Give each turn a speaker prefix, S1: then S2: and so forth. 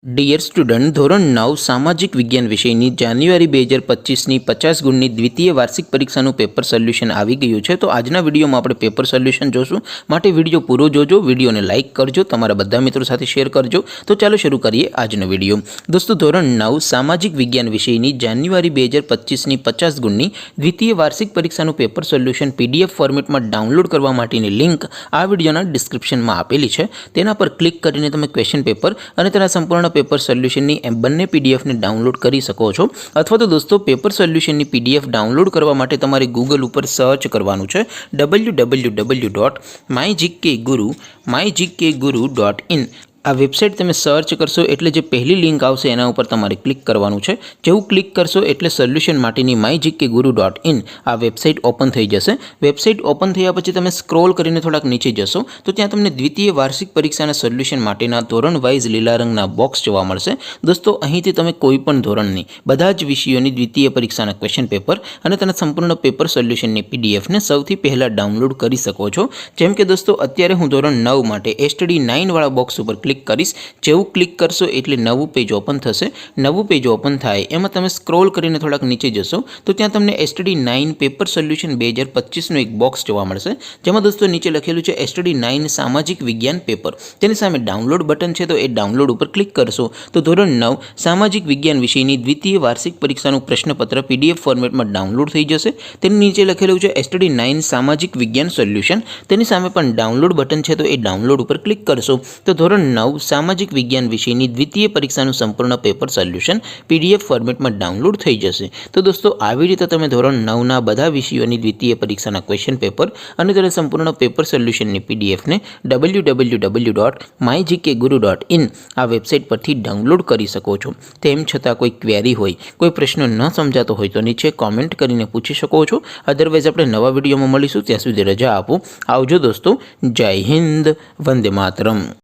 S1: Dear student, ધોરણ 9 સામાજિક વિજ્ઞાન વિષયની જાન્યુઆરી 2025ની 50 ગુણની દ્વિતીય વાર્ષિક પરીક્ષાનું પેપર સોલ્યુશન આવી ગયું છે. તો આજના વિડીયોમાં આપણે પેપર સોલ્યુશન જોશું. માટે વિડીયો પૂરો જોજો, વિડીયોને લાઇક કરજો, તમારા બધા મિત્રો સાથે શેર કરજો. તો ચાલો શરૂ કરીએ આજનો વિડીયો. દોસ્તો, ધોરણ 9 સામાજિક વિજ્ઞાન વિષયની જાન્યુઆરી 2025ની 50 ગુણની દ્વિતીય વાર્ષિક પરીક્ષાનું પેપર સોલ્યુશન PDF ફોર્મેટમાં ડાઉનલોડ કરવા માટેની લિંક આ વિડીયોના ડિસ્ક્રિપ્શનમાં આપેલી છે. તેના પર ક્લિક કરીને તમે ક્વેશ્ચન પેપર અને તેના સંપૂર્ણ પેપર સોલ્યુશનની બંને પીડીએફને ડાઉનલોડ કરી શકો છો. અથવા તો દોસ્તો, પેપર સોલ્યુશનની પીડીએફ ડાઉનલોડ કરવા માટે તમારે ગૂગલ ઉપર સર્ચ કરવાનું છે www.mygkguru.in. આ વેબસાઇટ તમે સર્ચ કરશો એટલે જે પહેલી લિંક આવશે એના ઉપર તમારે ક્લિક કરવાનું છે. જેવું ક્લિક કરશો એટલે સોલ્યુશન માટેની mygkguru.in આ વેબસાઇટ ઓપન થઈ જશે. વેબસાઇટ ઓપન થયા પછી તમે સ્ક્રોલ કરીને થોડાક નીચે જશો તો ત્યાં તમને દ્વિતીય વાર્ષિક પરીક્ષાના સોલ્યુશન માટેના ધોરણ વાઇઝ લીલા રંગના બોક્સ જોવા મળશે. દોસ્તો, અહીંથી તમે કોઈ પણ ધોરણની બધા જ વિષયોની દ્વિતીય પરીક્ષાના ક્વેશ્ચન પેપર અને તેના સંપૂર્ણ પેપર સોલ્યુશનની પીડીએફને સૌથી પહેલાં ડાઉનલોડ કરી શકો છો. જેમ કે દોસ્તો, અત્યારે હું ધોરણ 9 માટે STD 9 વાળા બોક્સ ઉપર ક્લિક કરીશ. જેવું ક્લિક કરશો એટલે નવું પેજ ઓપન થશે. નવું પેજ ઓપન થાય એમાં તમે સ્ક્રોલ કરીને થોડાક નીચે જશો તો ત્યાં તમને STD 9 પેપર સોલ્યુશન 2025નું એક બોક્સ જોવા મળશે. જેમાં દોસ્તો નીચે લખેલું છે STD 9 સામાજિક વિજ્ઞાન પેપર. તેની સામે ડાઉનલોડ બટન છે, તો એ ડાઉનલોડ ઉપર ક્લિક કરશો તો ધોરણ 9 સામાજિક વિજ્ઞાન વિષયની દ્વિતીય વાર્ષિક પરીક્ષાનું પ્રશ્નપત્ર PDF ફોર્મેટમાં ડાઉનલોડ થઈ જશે. તેની નીચે લખેલું છે STD 9 સામાજિક વિજ્ઞાન સોલ્યુશન. તેની સામે પણ ડાઉનલોડ બટન છે, તો એ ડાઉનલોડ ઉપર ક્લિક કરશો તો ધોરણ 9 સામાજિક વિજ્ઞાન વિષયની દ્વિતીય પરીક્ષાનું સંપૂર્ણ પેપર સોલ્યુશન PDF ફોર્મેટમાં ડાઉનલોડ થઈ જશે. તો દોસ્તો, આવી રીતે તમે ધોરણ 9ના બધા વિષયોની દ્વિતીય પરીક્ષાના ક્વેશ્ચન પેપર અને તેના સંપૂર્ણ પેપર સોલ્યુશનની પીડીએફને www.mygkguru.in આ વેબસાઇટ પરથી ડાઉનલોડ કરી શકો છો. તેમ છતાં કોઈ ક્વેરી હોય, કોઈ પ્રશ્ન ન સમજાતો હોય તો નીચે કોમેન્ટ કરીને પૂછી શકો છો. અદરવાઇઝ આપણે નવા વિડીયોમાં મળીશું. ત્યાં સુધી રજા આપો. આવજો દોસ્તો. જય હિન્દ. વંદે માતરમ.